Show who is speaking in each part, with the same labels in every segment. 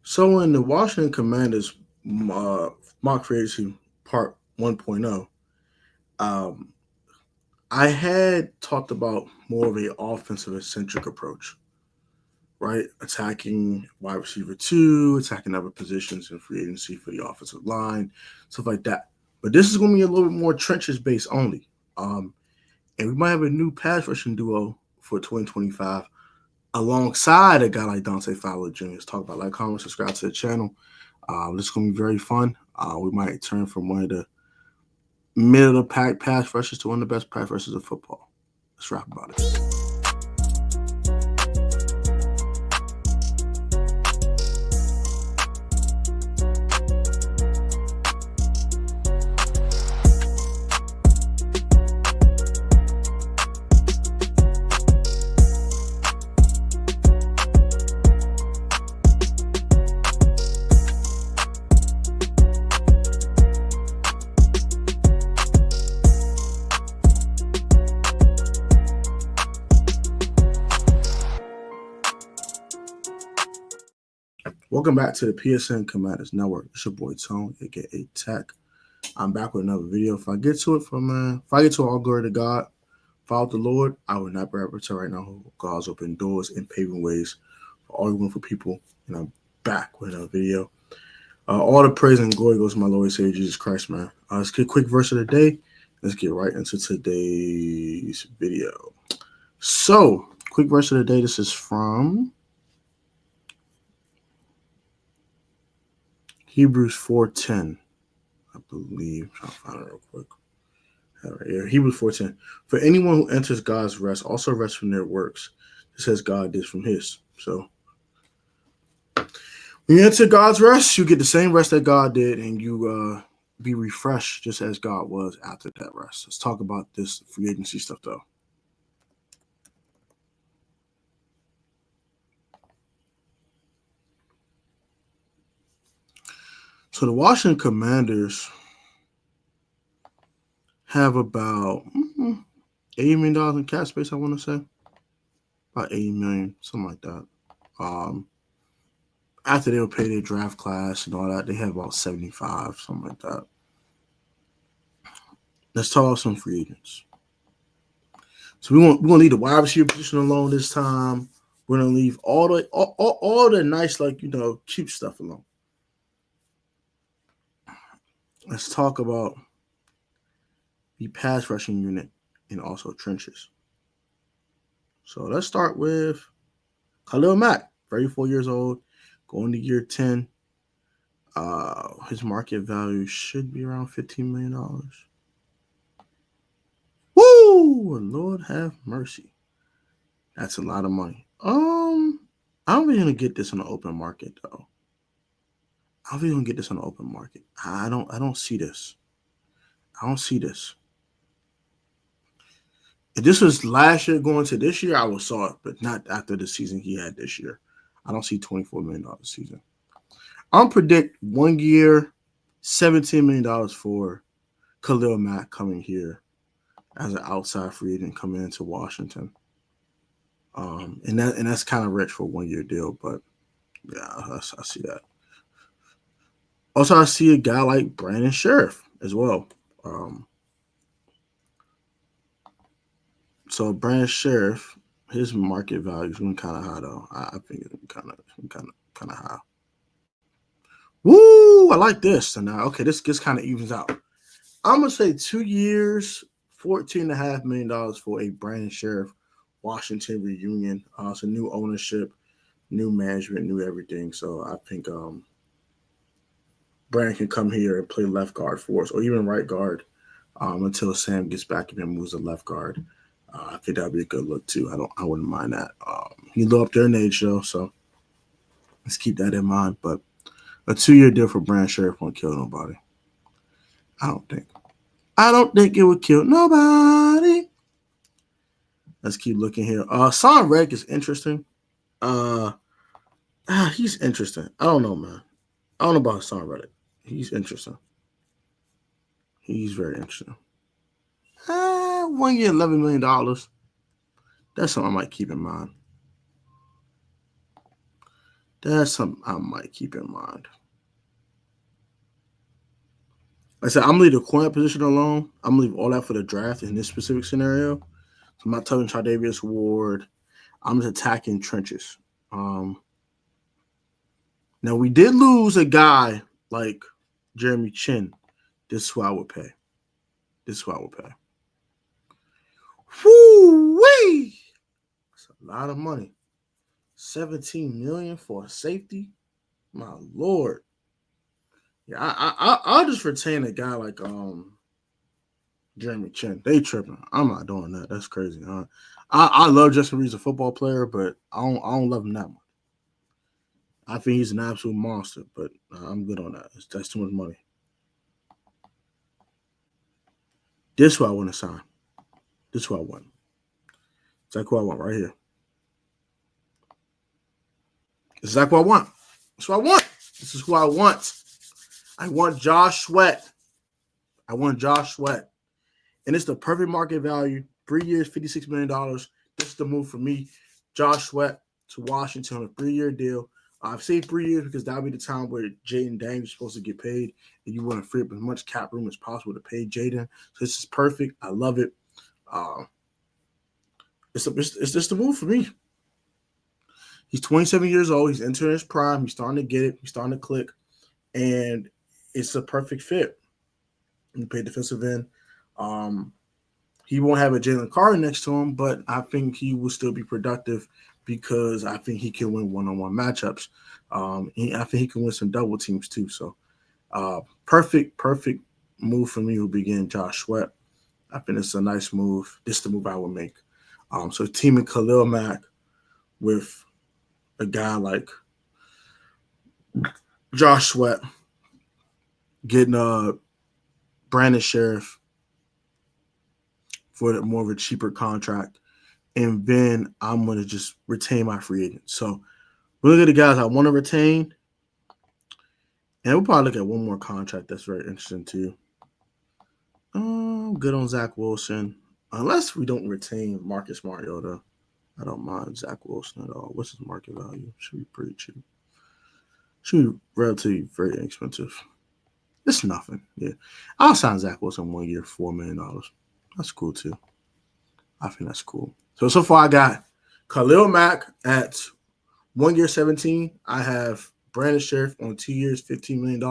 Speaker 1: So in the Washington Commanders mock free agency part 1.0, um, I had talked about more of a offensive centric approach, right? Attacking wide receiver two, attacking other positions in free agency for the offensive line, stuff like that. But this is going to be a little bit more trenches based only. Um, and we might have a new pass rushing duo for 2025 alongside a guy like Dante Fowler Jr. Let's talk about, like, comment, subscribe to the channel. This is going to be very fun. We might turn from one of the middle of the pack pass rushers to one of the best pass rushers of football. Let's rap about it. Welcome back to the PSN Commanders Network. It's your boy Tone, aka Tech. I'm back with another video. If I get to all glory to God, follow the Lord, I will not be able to right now. God's open doors and paving ways for all wonderful people. And I'm back with another video. All the praise and glory goes to my Lord and Savior Jesus Christ, man. Let's get a quick verse of the day. Let's get right into today's video. So, quick verse of the day. This is from Hebrews 4:10, I believe. I'll find it real quick. Right here. Hebrews 4:10. For anyone who enters God's rest also rests from their works, just as God did from his. So when you enter God's rest, you get the same rest that God did, and you be refreshed just as God was after that rest. Let's talk about this free agency stuff, though. So the Washington Commanders have about $80 million in cap space, I want to say. About $80 million, something like that. After they will pay their draft class and all that, they have about 75, something like that. Let's talk about some free agents. So we're gonna leave the wide receiver position alone this time. We're gonna leave all the nice, like, cute stuff alone. Let's talk about the pass rushing unit and also trenches. So let's start with Khalil Mack, 34 years old, going to year 10. His market value should be around $15 million. Woo! Lord have mercy. That's a lot of money. I don't really gonna get this on the open market, though. I don't really gonna get this on the open market. I don't see this. I don't see this. If this was last year going to this year, I would saw it, but not after the season he had this year. I don't see $24 million a season. I'll predict 1 year, $17 million for Khalil Mack coming here as an outside free agent coming into Washington. And that's kind of rich for a 1 year deal, but yeah, I see that. Also, I see a guy like Brandon Sheriff as well. So Brandon Sheriff, his market value is going kind of high, though. I think it's kind of high. Woo! I like this. So now, okay, this kind of evens out. I'm gonna say 2 years, $14.5 million for a Brandon Sheriff Washington reunion. It's a new ownership, new management, new everything. So I think Brandon can come here and play left guard for us, or even right guard, until Sam gets back and moves to left guard. I think that'd be a good look too. I wouldn't mind that. He's a little up there in age though, so let's keep that in mind. But a 2 year deal for Brandon Sheriff won't kill nobody. I don't think it would kill nobody. Let's keep looking here. Son Reddick is interesting. He's interesting. I don't know, man. I don't know about Son Reddick. He's interesting. He's very interesting. 1 year, $11 million. That's something I might keep in mind. That's something I might keep in mind. Like I said, I'm gonna leave the corner position alone. I'm gonna leave all that for the draft in this specific scenario. So I'm not touching Chardavius Ward. I'm just attacking trenches. Um, Now we did lose a guy like Jeremy Chin. This is who I would pay. This is who I would pay. Whoo-wee! That's a lot of money. 17 million for a safety. My lord. Yeah, I'll just retain a guy like Jeremy Chin. They tripping. I'm not doing that. That's crazy. I love Justin Reed's a football player, but I don't love him that much. I think he's an absolute monster, but I'm good on that. That's too much money. This is who I want to sign. This is who I want. It's like who I want right here. This is like who I want. This is who I want. This is who I want. I want Josh Sweat. I want Josh Sweat. And it's the perfect market value. 3 years, $56 million. This is the move for me. Josh Sweat to Washington on a 3-year deal. I've saved 3 years because that'll be the time where Jaden Daniels is supposed to get paid, and you want to free up as much cap room as possible to pay Jaden. So this is perfect. I love it. It's just the move for me. He's 27 years old. He's entering his prime. He's starting to get it. He's starting to click, and it's a perfect fit. You pay defensive end. He won't have a Jalen Carter next to him, but I think he will still be productive because I think he can win one-on-one matchups. I think he can win some double teams too. So perfect move for me will be getting Josh Sweat. I think it's a nice move. This is the move I would make. So teaming Khalil Mack with a guy like Josh Sweat, getting Brandon Sheriff for more of a cheaper contract, and then I'm going to just retain my free agent. So we'll look at the guys I want to retain, and we'll probably look at one more contract that's very interesting too. Good on Zach Wilson, unless we don't retain Marcus Mariota. I don't mind Zach Wilson at all. What's his market value? Should be pretty cheap. Should be relatively very inexpensive. It's nothing. Yeah, I'll sign Zach Wilson 1 year, $4 million. That's cool too. I think that's cool. So far I got Khalil Mack at 1 year, 17. I have Brandon Sheriff on 2 years, $15 million.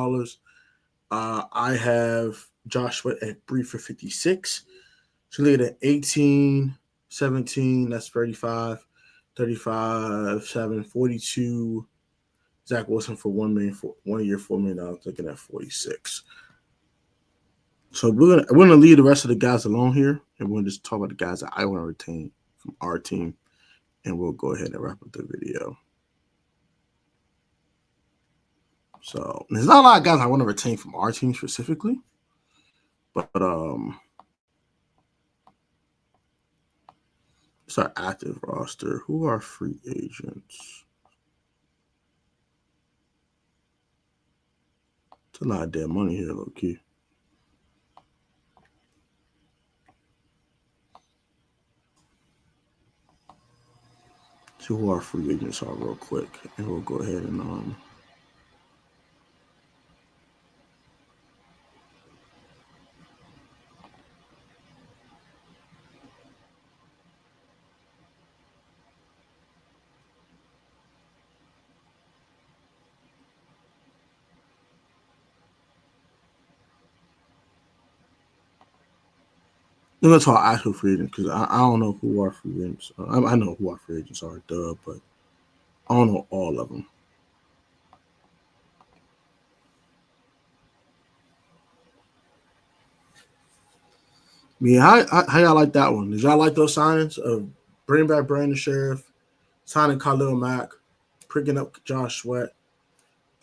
Speaker 1: I have Josh Sweat at 3 for 56. So look at 18, 17, that's 35, 7, 42. Zach Wilson for 1 million for 1 year, $4 million, looking at 46. So we're gonna leave the rest of the guys alone here, and we're gonna just talk about the guys that I want to retain from our team, and we'll go ahead and wrap up the video. So there's not a lot of guys I want to retain from our team specifically, but it's our active roster. Who are free agents? It's a lot of dead money here, low key. See who our free agents are real quick, and we'll go ahead and we're gonna talk actual free agents because I don't know who our free agents are. I know who our free agents are, but I don't know all of them. Yeah, how y'all like that one? Did y'all like those signings of bringing back Brandon Sheriff, signing Khalil Mack, picking up Josh Sweat?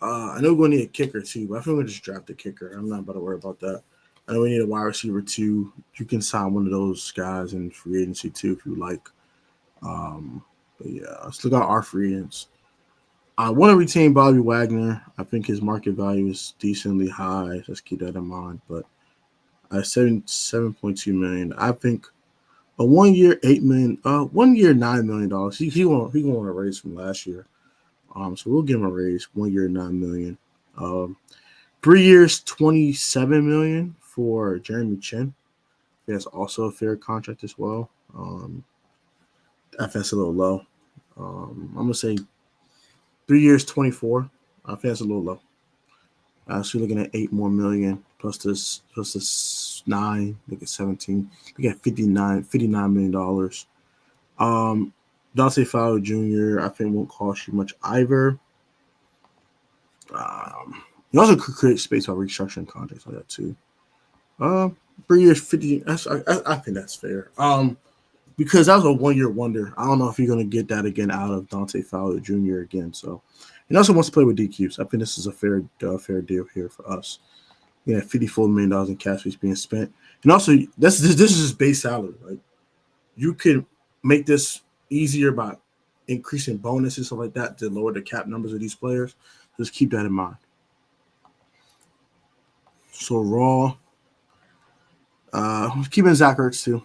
Speaker 1: I know we're going to need a kicker too, but I think we'll just draft a kicker. I'm not about to worry about that. I know we need a wide receiver too. You can sign one of those guys in free agency too if you like. But yeah, let's look at our free agents. I want to retain Bobby Wagner. I think his market value is decently high. Let's keep that in mind. But at 7.2 million, I think a 1 year $8 million, 1 year $9 million. He want to raise from last year. So we'll give him a raise. 1 year, $9 million. 3 years, $27 million for Jeremy Chin. That's also a fair contract as well. I think that's a little low. I'm gonna say 3 years, 24. I think that's a little low. So you're looking at 8 more million plus this 9. Look at 17. Look at $59 million. Dante Fowler Jr. I think won't cost you much either. You also could create space by restructuring contracts like that too. 3 years, 50. I think that's fair. Because that was a 1 year wonder. I don't know if you're gonna get that again out of Dante Fowler Jr. again. So, he also wants to play with DQs. I think this is a fair deal here for us. Yeah, $54 million in cash space being spent, and also this is just base salary. Like you can make this easier by increasing bonuses and stuff like that to lower the cap numbers of these players. Just keep that in mind. So Raw, keeping Zach Ertz too.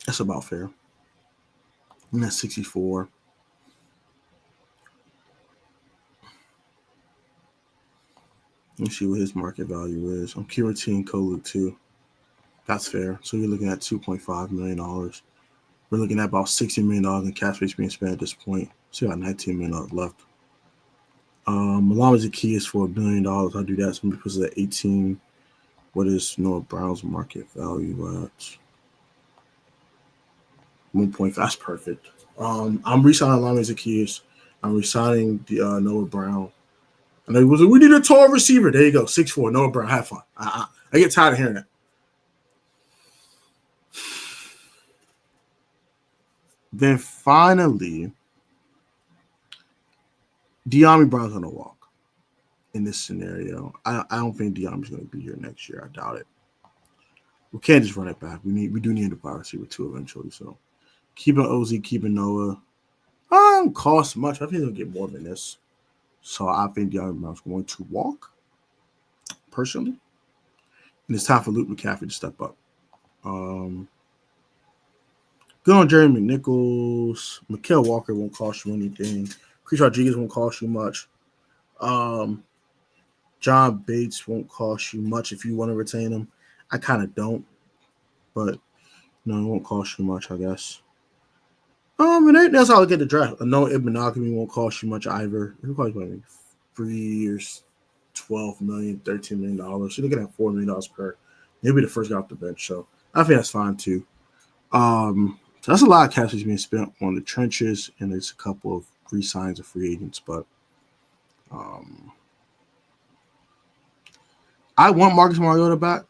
Speaker 1: That's about fair. And that's 64. Let's see what his market value is. I'm Kiratin Koluk too. That's fair. So you're looking at $2.5 million. We're looking at about $60 million in cash space being spent at this point. So about $19 million left. Malama Zacchaeus for $1 billion. I'll do that simply because of the 18. What is Noah Brown's market value at? 1.5. That's perfect. I'm resigning Malama Zacchaeus. I'm resigning the Noah Brown. And it was we need a tall receiver. There you go, 6'4". Noah Brown. Have fun. I get tired of hearing that. Then finally, De'Ami Brown's gonna walk in this scenario. I don't think De'Ami's gonna be here next year. I doubt it. We can't just run it back. We do need a wide receiver too eventually. So keeping OZ, keeping Noah. Don't cost much. I think he'll get more than this. So I think De'Ami Brown's going to walk. Personally. And it's time for Luke McCaffrey to step up. Good on Jeremy McNichols. Mikael Walker won't cost you anything. Chris Rodriguez won't cost you much. John Bates won't cost you much if you want to retain him. I kind of don't, but no, it won't cost you much, I guess. And that's how I get the draft. No, Ibn won't cost you much either. It'll cost you 3 years, $12 million, $13 million. You're looking at $4 million per. He'll be the first guy off the bench, so I think that's fine too. So that's a lot of cash that's being spent on the trenches, and there's a couple of re-signs of free agents, but I want Marcus Mariota back,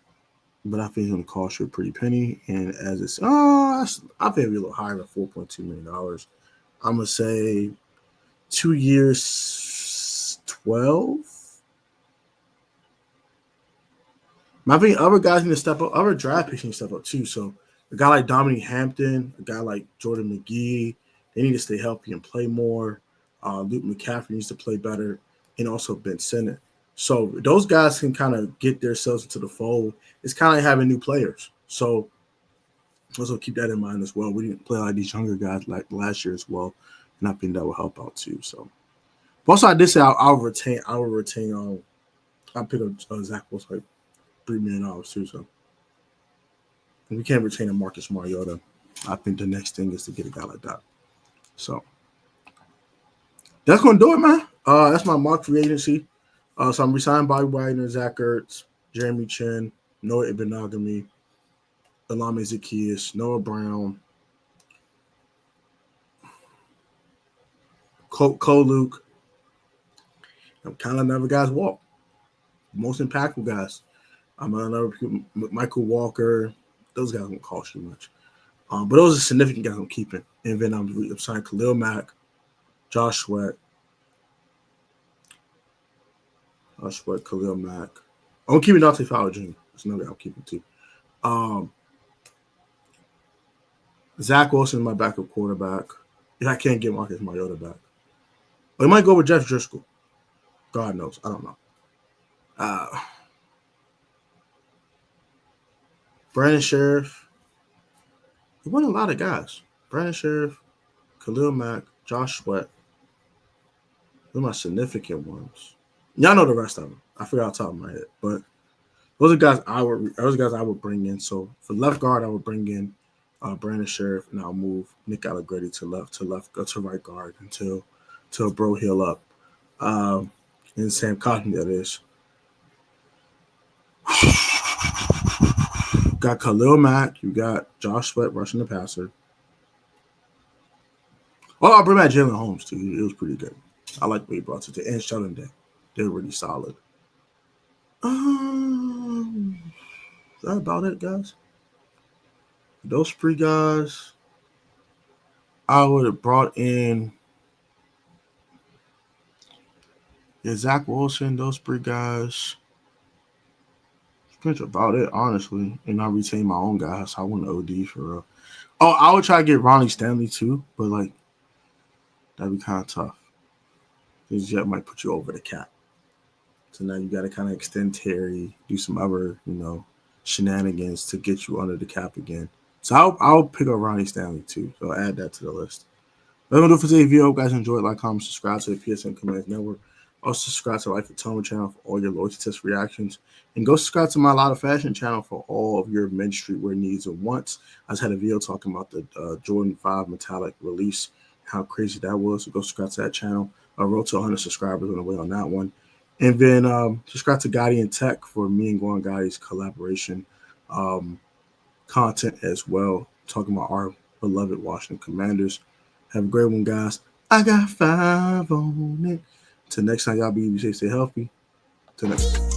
Speaker 1: but I think he's going to cost you a pretty penny. And as it's, I think it'll be a little higher than $4.2 million. I'm going to say 2 years, 12. I think other guys need to step up. Other draft picks need to step up too. So a guy like Dominique Hampton, a guy like Jordan McGee, they need to stay healthy and play more. Luke McCaffrey needs to play better, and also Ben Simmons. So those guys can kind of get themselves into the fold. It's kind of like having new players. So also keep that in mind as well. We didn't play like these younger guys like last year as well, and I think that will help out too. So, but also I did say I'll retain. I'll pick up Zach Wilson like $3 million too. So if we can't retain a Marcus Mariota, I think the next thing is to get a guy like that. So that's gonna do it, man. That's my mock free agency. So I'm resigning Bobby Wagner, Zach Ertz, Jeremy Chin, Noah Ibn-Nagami, Alame Zacchaeus, Noah Brown, Cole Luke. I'm kind of another guys walk. Most impactful guys. I'm another Michael Walker. Those guys won't cost you much. But those are significant guys I'm keeping. And then I'm signing Khalil Mack, Josh Sweat, Khalil Mack. I'm keeping Dante Fowler Jr. That's another guy I'm keeping too. Zach Wilson is my backup quarterback. If I can't get Marcus Mariota back. Or he might go with Jeff Driscoll. God knows. I don't know. Brandon Sheriff. He won a lot of guys. Brandon Sheriff, Khalil Mack, Josh Sweat. Those are my significant ones. Y'all know the rest of them. I forgot off the top of my head, but those are guys I would bring in. So for left guard, I would bring in Brandon Sheriff, and I'll move Nick Allegretti to right guard until Bro heal up. Um, and Sam Cotton, that is. Got Khalil Mack. You got Josh Sweat rushing the passer. Well, I'll bring back Jalen Holmes too. It was pretty good. I like what he brought to the and Sheldon Day. They're really solid. Is that about it, guys? Those three guys, I would have brought in Zach Wilson. Those three guys. That's about it, honestly. And I retain my own guys. So I want OD for real. Oh, I would try to get Ronnie Stanley too, but like that'd be kind of tough. Because Jet might put you over the cap. So now you got to kind of extend Terry, do some other, shenanigans to get you under the cap again. So I'll pick up Ronnie Stanley too. So I'll add that to the list. That's gonna do it for today's video. Hope you guys enjoyed. Like, comment, subscribe to the PSN Commands Network. Also subscribe to the Life of Toma channel for all your loyalty test reactions. And go subscribe to my Lot of Fashion channel for all of your men's streetwear needs and wants. I just had a video talking about the Jordan 5 metallic release, how crazy that was. So go subscribe to that channel. I wrote to 100 subscribers on the way on that one. And then subscribe to Gotti and Tech for me and Gwan Gotti's collaboration content as well, talking about our beloved Washington Commanders. Have a great one, guys. I got 5 on it. Till next time, y'all be safe, stay healthy. Till next time.